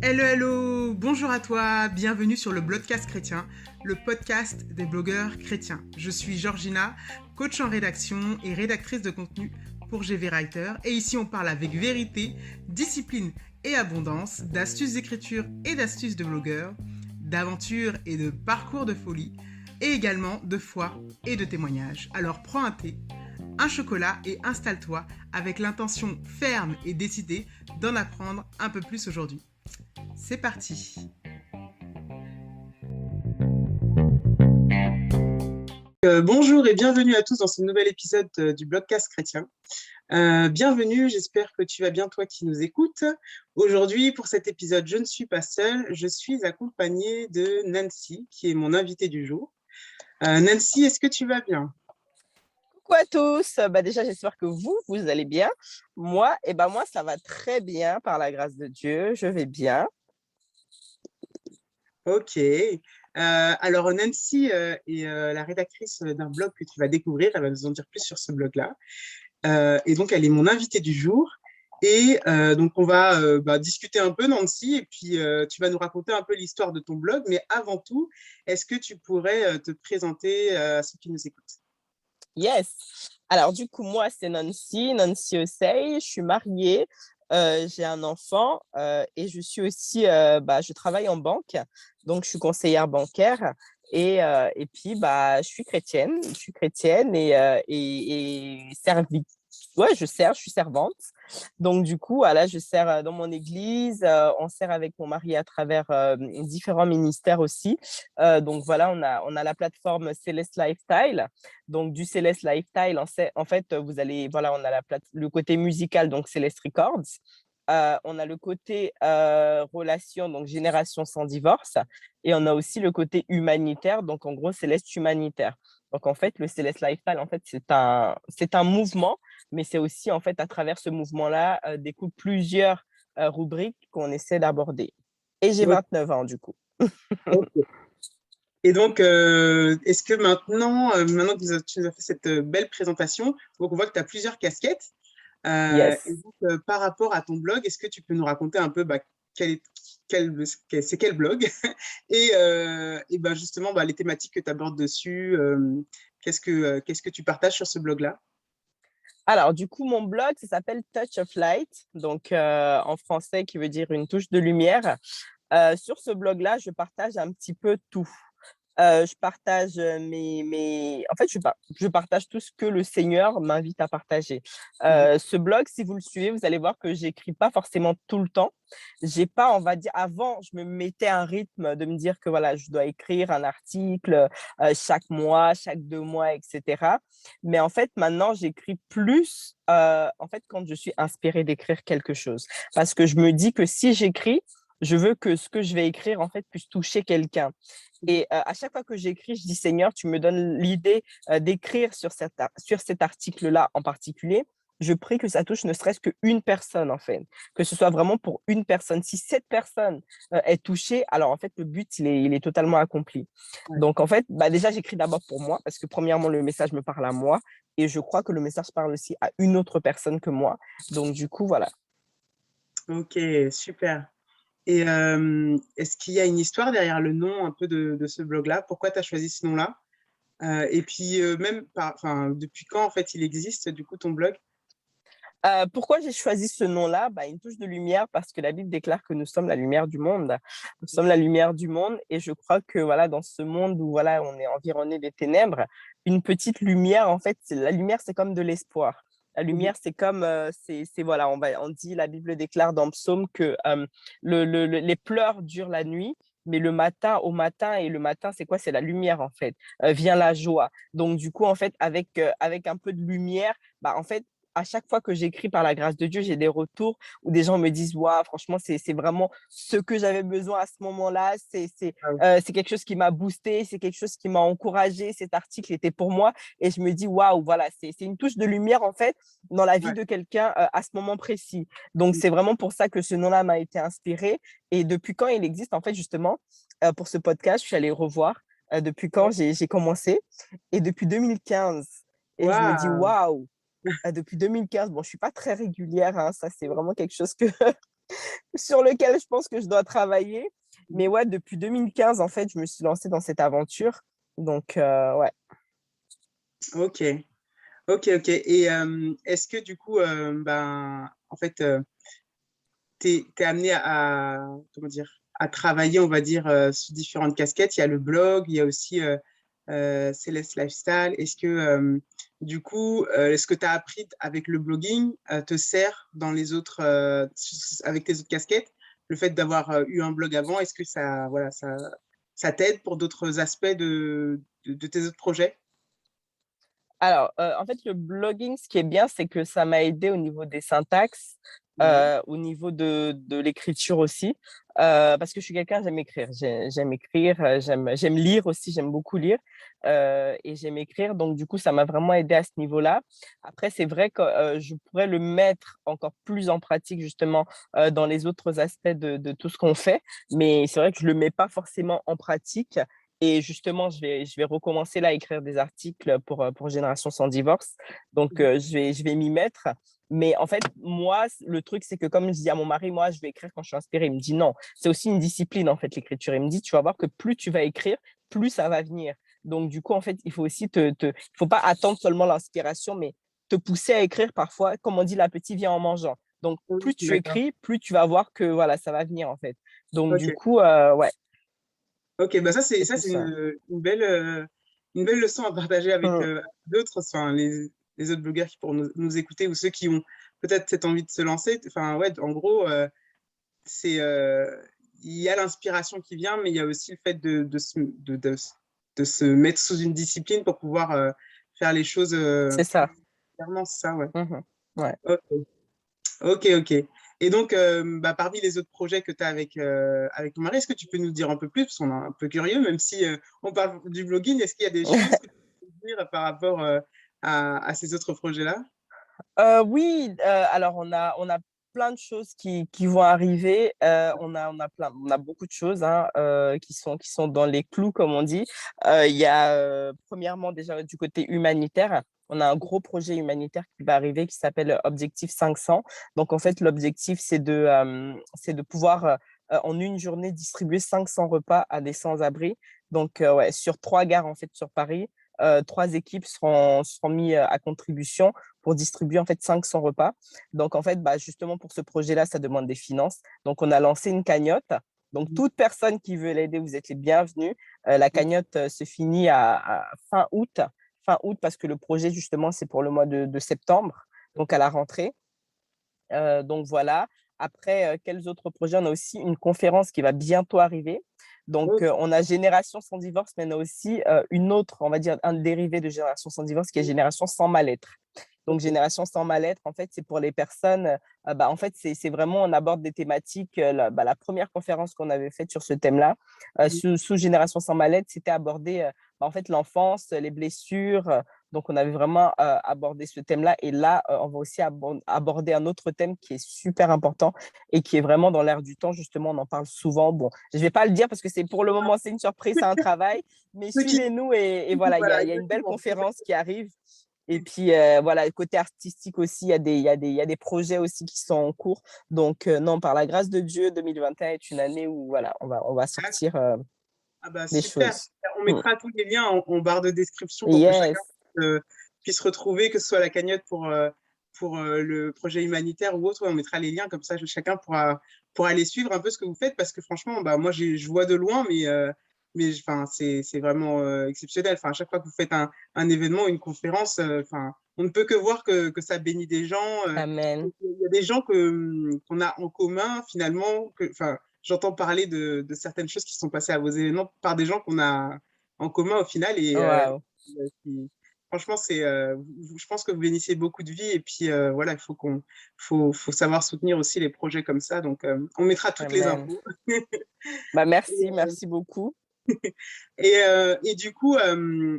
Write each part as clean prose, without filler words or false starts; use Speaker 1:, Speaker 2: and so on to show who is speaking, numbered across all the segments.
Speaker 1: Hello, hello, bonjour à toi, bienvenue sur le Blogcast chrétien, le podcast des blogueurs chrétiens. Je suis Georgina, coach en rédaction et rédactrice de contenu pour GV Writer. Et ici, on parle avec vérité, discipline et abondance, d'astuces d'écriture et d'astuces de blogueurs, d'aventures et de parcours de folie, et également de foi et de témoignages. Alors prends un thé, un chocolat et installe-toi avec l'intention ferme et décidée d'en apprendre un peu plus aujourd'hui. C'est parti. Bonjour et bienvenue à tous dans ce nouvel épisode du Blogcast chrétien. Bienvenue, j'espère que tu vas bien toi qui nous écoutes. Aujourd'hui, pour cet épisode, je ne suis pas seule, je suis accompagnée de Nancy, qui est mon invitée du jour. Nancy, est-ce que tu vas bien ?
Speaker 2: Coucou à tous, déjà j'espère que vous allez bien. Moi, ça va très bien par la grâce de Dieu, je vais bien.
Speaker 1: Ok. Alors Nancy est la rédactrice d'un blog que tu vas découvrir, elle va nous en dire plus sur ce blog-là. Et donc elle est mon invitée du jour. Et donc on va discuter un peu Nancy et puis tu vas nous raconter un peu l'histoire de ton blog. Mais avant tout, est-ce que tu pourrais te présenter à ceux qui nous écoutent ?
Speaker 2: Yes. Alors du coup, moi c'est Nancy Osei, je suis mariée, j'ai un enfant et je suis aussi, je travaille en banque, donc je suis conseillère bancaire et puis je suis chrétienne et je suis servante. Donc du coup, là, je sers dans mon église, on sert avec mon mari à travers différents ministères aussi. Donc voilà, on a la plateforme Céleste Lifestyle. Donc du Céleste Lifestyle, en fait, vous allez, voilà, on a le côté musical, donc Céleste Records. On a le côté relation, donc Génération sans divorce. Et on a aussi le côté humanitaire, donc en gros, Céleste humanitaire. Donc en fait, le Céleste Lifestyle, en fait, c'est un mouvement, mais c'est aussi, en fait, à travers ce mouvement-là, découlent plusieurs rubriques qu'on essaie d'aborder. Et j'ai 29 ans, du coup.
Speaker 1: Okay. Et donc, est-ce que maintenant que tu nous as fait cette belle présentation, donc on voit que tu as plusieurs casquettes.
Speaker 2: Yes.
Speaker 1: Et donc, par rapport à ton blog, est-ce que tu peux nous raconter un peu c'est quel blog et justement les thématiques que tu abordes dessus, qu'est-ce que tu partages sur ce blog-là ?
Speaker 2: Alors, du coup, mon blog, ça s'appelle Touch of Light, donc en français, qui veut dire une touche de lumière. Sur ce blog-là, je partage un petit peu tout. Je partage En fait, je partage tout ce que le Seigneur m'invite à partager. Ce blog, si vous le suivez, vous allez voir que j'écris pas forcément tout le temps. J'ai pas, on va dire, avant, je me mettais un rythme de me dire que voilà, je dois écrire un article chaque mois, chaque 2 mois, etc. Mais en fait, maintenant, j'écris plus en fait, quand je suis inspirée d'écrire quelque chose. Parce que je me dis que si j'écris, je veux que ce que je vais écrire, en fait, puisse toucher quelqu'un. Et à chaque fois que j'écris, je dis, Seigneur, tu me donnes l'idée d'écrire sur cet article-là en particulier. Je prie que ça touche ne serait-ce qu'une personne, en fait, que ce soit vraiment pour une personne. Si cette personne est touchée, alors en fait, le but, il est totalement accompli.
Speaker 1: Ouais.
Speaker 2: Donc, en fait, déjà, j'écris d'abord pour moi, parce que premièrement, le message me parle à moi, et je crois que le message parle aussi à une autre personne que moi. Donc, du coup, voilà.
Speaker 1: Ok, super. Et est-ce qu'il y a une histoire derrière le nom un peu de ce blog-là ? Pourquoi tu as choisi ce nom-là ? Et puis depuis quand en fait il existe du coup ton blog ?
Speaker 2: Pourquoi j'ai choisi ce nom-là ? Une touche de lumière, parce que la Bible déclare que nous sommes la lumière du monde. Nous sommes la lumière du monde, et je crois que voilà, dans ce monde où voilà, on est environné des ténèbres, une petite lumière, en fait, la lumière, c'est comme de l'espoir. La lumière, c'est comme, voilà, on dit, la Bible déclare dans Psaume que les pleurs durent la nuit, mais le matin, c'est quoi ? C'est la lumière, en fait. Vient la joie. Donc, du coup, en fait, avec un peu de lumière, en fait, à chaque fois que j'écris par la grâce de Dieu, j'ai des retours où des gens me disent « Waouh, franchement, c'est vraiment ce que j'avais besoin à ce moment-là. C'est quelque chose qui m'a boosté, c'est quelque chose qui m'a encouragé. Cet article était pour moi. » Et je me dis « Waouh, voilà, c'est une touche de lumière, en fait, dans la vie de quelqu'un à ce moment précis. » Donc, c'est vraiment pour ça que ce nom-là m'a été inspiré. Et depuis quand il existe, en fait, justement, pour ce podcast, je suis allée revoir depuis quand j'ai commencé. Et depuis 2015. Et je me dis « Waouh !» Depuis 2015. Bon, je ne suis pas très régulière, hein, ça, c'est vraiment quelque chose sur lequel je pense que je dois travailler. Mais ouais, depuis 2015, en fait, je me suis lancée dans cette aventure. Donc, ouais.
Speaker 1: Ok, ok. Et est-ce que du coup, en fait, t'es amené comment dire, à travailler, on va dire, sous différentes casquettes. Il y a le blog, il y a aussi Céleste Lifestyle. Est-ce que, du coup, est-ce que tu as appris avec le blogging te sert dans les autres, avec tes autres casquettes? Le fait d'avoir eu un blog avant, est-ce que ça, voilà, ça t'aide pour d'autres aspects de tes autres projets?
Speaker 2: Alors, en fait, le blogging, ce qui est bien, c'est que ça m'a aidé au niveau des syntaxes,
Speaker 1: Ouais.
Speaker 2: au niveau de l'écriture aussi, parce que je suis quelqu'un, j'aime écrire. J'aime écrire, j'aime lire aussi, j'aime beaucoup lire, et j'aime écrire. Donc, du coup, ça m'a vraiment aidé à ce niveau-là. Après, c'est vrai que je pourrais le mettre encore plus en pratique, justement, dans les autres aspects de tout ce qu'on fait. Mais c'est vrai que je ne le mets pas forcément en pratique. Et justement, je vais recommencer là à écrire des articles pour Génération sans divorce. Donc, je vais m'y mettre. Mais en fait, moi, le truc, c'est que comme je dis à mon mari, moi, je vais écrire quand je suis inspirée. Il me dit non, c'est aussi une discipline, en fait, l'écriture. Il me dit, tu vas voir que plus tu vas écrire, plus ça va venir. Donc, du coup, en fait, il faut aussi il faut pas attendre seulement l'inspiration, mais te pousser à écrire parfois, comme on dit, l'appétit vient en mangeant. Donc,
Speaker 1: Oui,
Speaker 2: plus tu
Speaker 1: d'accord.
Speaker 2: écris, plus tu vas voir que voilà, ça va venir, en fait. Donc,
Speaker 1: Ok.
Speaker 2: du coup, ouais,
Speaker 1: Ok, bah
Speaker 2: c'est
Speaker 1: ça
Speaker 2: plus
Speaker 1: c'est
Speaker 2: ça.
Speaker 1: une belle leçon à partager avec
Speaker 2: Hum,
Speaker 1: d'autres, enfin les autres blogueurs qui pourront nous écouter ou ceux qui ont peut-être cette envie de se lancer. Enfin ouais, en gros, c'est il y a l'inspiration qui vient, mais il y a aussi le fait de se mettre sous une discipline pour pouvoir faire les choses
Speaker 2: c'est
Speaker 1: plus
Speaker 2: ça.
Speaker 1: clairement, c'est ça, ouais.
Speaker 2: Mhm. Ouais.
Speaker 1: Ok. Ok. Et donc, parmi les autres projets que tu as avec ton mari, est-ce que tu peux nous dire un peu plus, parce qu'on est un peu curieux, même si on parle du blogging, est-ce qu'il y a des choses que tu peux nous dire par rapport à ces autres projets-là?
Speaker 2: Oui, alors on a plein de choses qui vont arriver. On a beaucoup de choses hein, qui sont dans les clous, comme on dit. Il y a premièrement déjà du côté humanitaire. On a un gros projet humanitaire qui va arriver qui s'appelle Objectif 500. Donc en fait, l'objectif, c'est de pouvoir en une journée distribuer 500 repas à des sans-abri. Donc ouais, sur 3 gares en fait sur Paris. 3 équipes seront mises à contribution pour distribuer en fait 500 repas. Donc en fait, justement pour ce projet-là, ça demande des finances. Donc on a lancé une cagnotte. Donc toute personne qui veut l'aider, vous êtes les bienvenus. La cagnotte se finit à fin août. Fin août parce que le projet justement c'est pour le mois de septembre, donc à la rentrée. Donc voilà. Après, quels autres projets? On a aussi une conférence qui va bientôt arriver. Donc,
Speaker 1: Ok.
Speaker 2: on a Génération sans divorce, mais on a aussi une autre, on va dire, un dérivé de Génération sans divorce qui est Génération sans mal-être. Donc,
Speaker 1: Ok.
Speaker 2: Génération sans mal-être, en fait, c'est pour les personnes. En fait, c'est vraiment, on aborde des thématiques. La première conférence qu'on avait faite sur ce thème-là, sous Génération sans mal-être, c'était aborder en fait, l'enfance, les blessures. Donc, on avait vraiment abordé ce thème-là. Et là, on va aussi aborder un autre thème qui est super important et qui est vraiment dans l'air du temps. Justement, on en parle souvent. Bon, je ne vais pas le dire parce que c'est pour le moment, c'est une surprise, c'est un travail. Mais
Speaker 1: Ceux qui,
Speaker 2: suivez-nous et voilà,
Speaker 1: voilà,
Speaker 2: il y a une belle
Speaker 1: exactement.
Speaker 2: conférence qui arrive. Et puis, voilà, côté artistique aussi, il y a des projets aussi qui sont en cours. Donc, non, par la grâce de Dieu, 2021 est une année où, voilà, on va sortir
Speaker 1: Ah bah
Speaker 2: des
Speaker 1: super.
Speaker 2: choses.
Speaker 1: On
Speaker 2: Mm.
Speaker 1: mettra tous les liens en barre de description pour que chacun
Speaker 2: Yes.
Speaker 1: euh, puisse retrouver, que ce soit la cagnotte pour le projet humanitaire ou autre. Ouais, on mettra les liens comme ça, chacun pourra aller suivre un peu ce que vous faites parce que franchement, bah, moi je vois de loin, mais enfin, c'est vraiment exceptionnel. Enfin, à chaque fois que vous faites un événement, une conférence, enfin, on ne peut que voir que ça bénit des gens.
Speaker 2: Amen.
Speaker 1: Il y a des gens qu'on a en commun finalement. Enfin, j'entends parler de certaines choses qui sont passées à vos événements par des gens qu'on a en commun au final. Et
Speaker 2: Wow.
Speaker 1: franchement, je pense que vous bénissez beaucoup de vie. Et puis voilà, faut savoir soutenir aussi les projets comme ça. Donc, on mettra toutes les
Speaker 2: Amen.
Speaker 1: infos.
Speaker 2: Merci, merci beaucoup.
Speaker 1: Et du coup,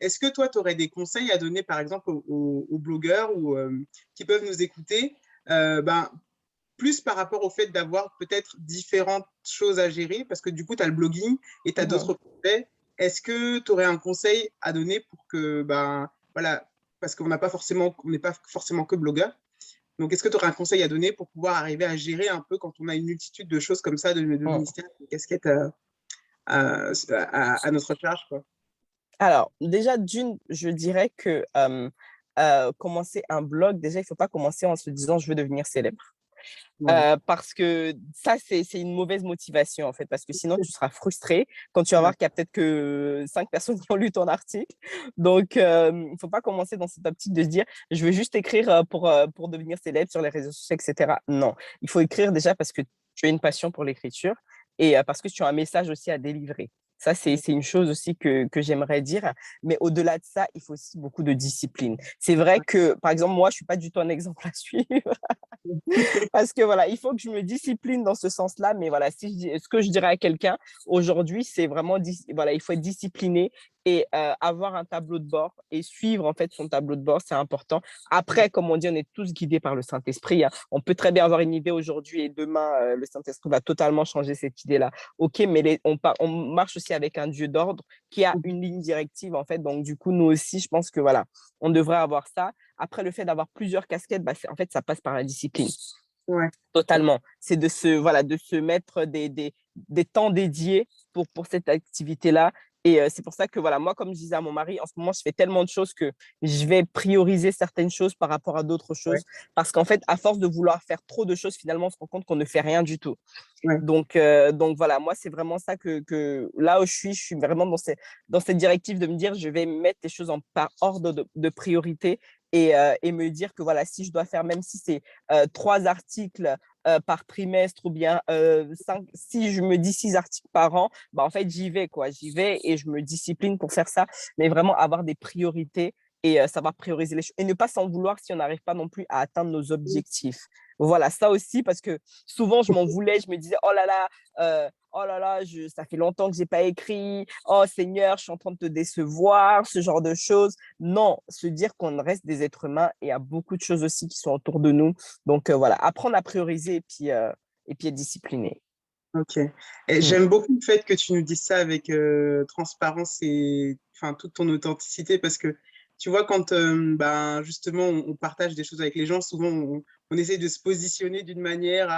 Speaker 1: est-ce que toi, tu aurais des conseils à donner, par exemple, aux blogueurs ou qui peuvent nous écouter, ben, plus par rapport au fait d'avoir peut-être différentes choses à gérer, parce que du coup, tu as le blogging et tu as
Speaker 2: Mhm.
Speaker 1: d'autres projets. Est-ce que tu aurais un conseil à donner pour que, ben, voilà, parce qu'on n'est pas forcément que blogueur. Donc, est-ce que tu aurais un conseil à donner pour pouvoir arriver à gérer un peu quand on a une multitude de choses comme ça, de ministères, de casquettes à notre charge, quoi?
Speaker 2: Alors, déjà, je dirais que commencer un blog, déjà, il ne faut pas commencer en se disant je veux devenir célèbre.
Speaker 1: Ouais.
Speaker 2: Parce que ça, c'est une mauvaise motivation, en fait, parce que sinon, tu seras frustré quand tu vas voir qu'il y a peut-être que 5 personnes qui ont lu ton article. Donc, il ne faut pas commencer dans cette optique de se dire, je veux juste écrire pour devenir célèbre sur les réseaux sociaux, etc. Non, il faut écrire déjà parce que tu as une passion pour l'écriture et parce que tu as un message aussi à délivrer. Ça, c'est une chose aussi que j'aimerais dire. Mais au-delà de ça, il faut aussi beaucoup de discipline. C'est vrai que, par exemple, moi, je ne suis pas du tout un exemple à suivre. Parce que voilà, il faut que je me discipline dans ce sens-là. Mais voilà, ce que je dirais à quelqu'un aujourd'hui, c'est vraiment, voilà, il faut être discipliné et avoir un tableau de bord et suivre en fait son tableau de bord, c'est important. Après, comme on dit, on est tous guidés par le Saint-Esprit, hein. On peut très bien avoir une idée aujourd'hui et demain, le Saint-Esprit va totalement changer cette idée-là. OK, mais on marche aussi avec un Dieu d'ordre qui a une ligne directive en fait. Donc, du coup, nous aussi, je pense que voilà, on devrait avoir ça. Après, le fait d'avoir plusieurs casquettes, bah, en fait, ça passe par la discipline.
Speaker 1: Ouais.
Speaker 2: Totalement. C'est de se mettre des temps dédiés pour cette activité-là. Et c'est pour ça que, voilà, moi, comme je disais à mon mari, en ce moment, je fais tellement de choses que je vais prioriser certaines choses par rapport à d'autres
Speaker 1: Ouais.
Speaker 2: choses. Parce qu'en fait, à force de vouloir faire trop de choses, finalement, on se rend compte qu'on ne fait rien du tout.
Speaker 1: Ouais.
Speaker 2: Donc voilà, moi, c'est vraiment ça que là où je suis vraiment dans cette directive de me dire, je vais mettre les choses par ordre de priorité et me dire que voilà, si je dois faire, même si c'est 3 articles par trimestre ou bien 5, si je me dis 6 articles par an, bah, en fait, j'y vais, quoi. J'y vais et je me discipline pour faire ça, mais vraiment avoir des priorités et savoir prioriser les choses et ne pas s'en vouloir si on n'arrive pas non plus à atteindre nos objectifs. Voilà, ça aussi, parce que souvent, je m'en voulais, je me disais, oh là là, ça fait longtemps que je n'ai pas écrit, oh Seigneur, je suis en train de te décevoir, ce genre de choses. Non, se dire qu'on reste des êtres humains et il y a beaucoup de choses aussi qui sont autour de nous. Donc voilà, apprendre à prioriser et puis être discipliné.
Speaker 1: Ok. Et j'aime beaucoup le fait que tu nous dises ça avec transparence et enfin, toute ton authenticité parce que tu vois, quand ben, justement on partage des choses avec les gens, souvent on essaie de se positionner d'une manière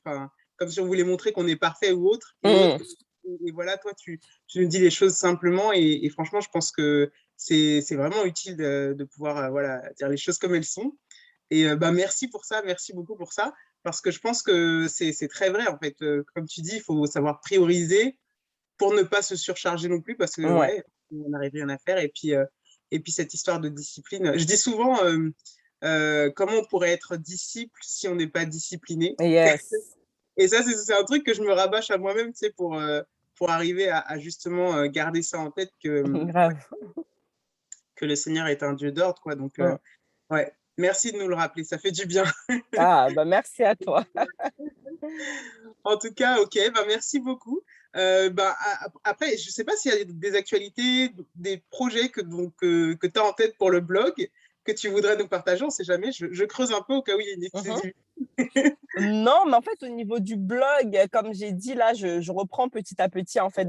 Speaker 1: enfin, comme si on voulait montrer qu'on est parfait ou autre. Et voilà, toi, tu nous dis les choses simplement et franchement, je pense que c'est vraiment utile de pouvoir voilà, dire les choses comme elles sont. Et bah, merci pour ça, merci beaucoup pour ça, parce que je pense que c'est très vrai, en fait. Comme tu dis, il faut savoir prioriser pour ne pas se surcharger non plus, parce que,
Speaker 2: Ouais.
Speaker 1: ouais, on n'arrive rien à faire. Et puis cette histoire de discipline, je dis souvent, comment on pourrait être disciple si on n'est pas discipliné.
Speaker 2: Yes.
Speaker 1: Et ça, c'est un truc que je me rabâche à moi-même, tu sais, pour arriver à justement garder ça en tête, ouais,
Speaker 2: Grave.
Speaker 1: que le Seigneur est un Dieu d'ordre, quoi. Donc, ouais, merci de nous le rappeler, ça fait du bien.
Speaker 2: Ah, bah merci à toi.
Speaker 1: En tout cas, ok, bah merci beaucoup. Bah, après, je ne sais pas s'il y a des actualités, des projets que tu as en tête pour le blog, que tu voudrais nous partager. On ne sait jamais, je creuse un peu au cas où il y a une exclusivité.
Speaker 2: Non, mais en fait, au niveau du blog, comme j'ai dit, là, je reprends petit à petit, en fait,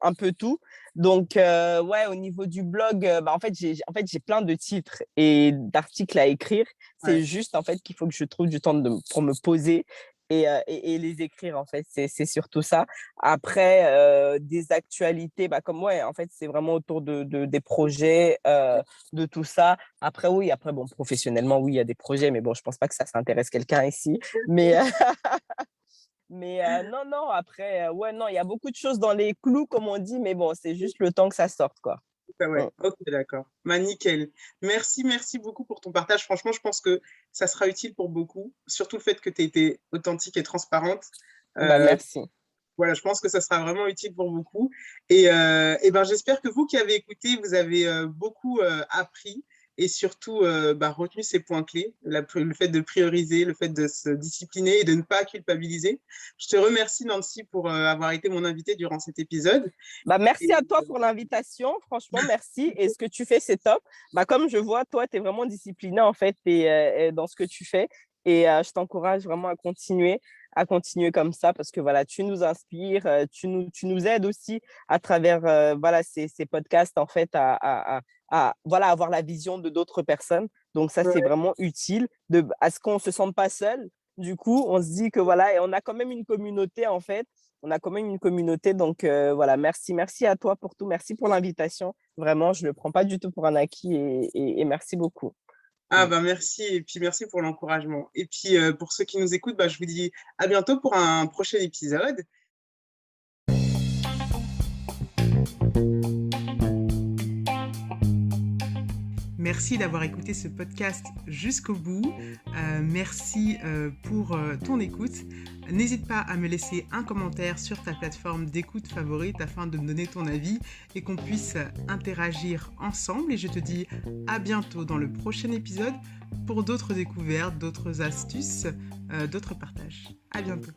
Speaker 2: un peu tout. Donc, ouais, au niveau du blog, bah, en fait, j'ai plein de titres et d'articles à écrire. C'est
Speaker 1: Ouais,
Speaker 2: juste, en fait, qu'il faut que je trouve du temps pour me poser et les écrire, en fait. C'est surtout ça. Après, des actualités, bah, comme, ouais, en fait, c'est vraiment autour des projets, de tout ça. Après, oui, après, bon, professionnellement, oui, il y a des projets, mais bon, je pense pas que ça intéresse quelqu'un ici. Mais, non, non, après, ouais, non, il y a beaucoup de choses dans les clous, comme on dit, mais bon, c'est juste le temps que ça sorte, quoi.
Speaker 1: ah ouais,
Speaker 2: Mm.
Speaker 1: ok, d'accord. Bah, nickel. Merci beaucoup pour ton partage. Franchement, je pense que ça sera utile pour beaucoup, surtout le fait que tu aies été authentique et transparente.
Speaker 2: Bah,
Speaker 1: Euh,
Speaker 2: merci.
Speaker 1: Voilà, je pense que ça sera vraiment utile pour beaucoup. Et ben, j'espère que vous qui avez écouté, vous avez beaucoup appris et surtout bah, retenu ces points clés, le fait de prioriser, le fait de se discipliner et de ne pas culpabiliser. Je te remercie, Nancy, pour avoir été mon invitée durant cet épisode.
Speaker 2: Bah, merci
Speaker 1: Et,
Speaker 2: à toi pour l'invitation. Franchement, merci. Et ce que tu fais, c'est top. Bah, comme je vois, toi, tu es vraiment discipliné, en fait, et dans ce que tu fais. Et je t'encourage vraiment à continuer. à continuer comme ça parce que voilà, tu nous inspires, tu nous aides aussi à travers voilà, ces podcasts en fait voilà, avoir la vision de d'autres personnes. Donc ça, c'est
Speaker 1: Ouais.
Speaker 2: vraiment utile à ce qu'on ne se sente pas seul. Du coup, on se dit que voilà, et on a quand même une communauté en fait. On a quand même une communauté. Donc voilà, merci à toi pour tout. Merci pour l'invitation. Vraiment, je ne le prends pas du tout pour un acquis et merci beaucoup.
Speaker 1: Ah bah merci et puis merci pour l'encouragement. Et puis pour ceux qui nous écoutent, bah, je vous dis à bientôt pour un prochain épisode. Merci d'avoir écouté ce podcast jusqu'au bout. Merci pour ton écoute. N'hésite pas à me laisser un commentaire sur ta plateforme d'écoute favorite afin de me donner ton avis et qu'on puisse interagir ensemble. Et je te dis à bientôt dans le prochain épisode pour d'autres découvertes, d'autres astuces, d'autres partages. À bientôt.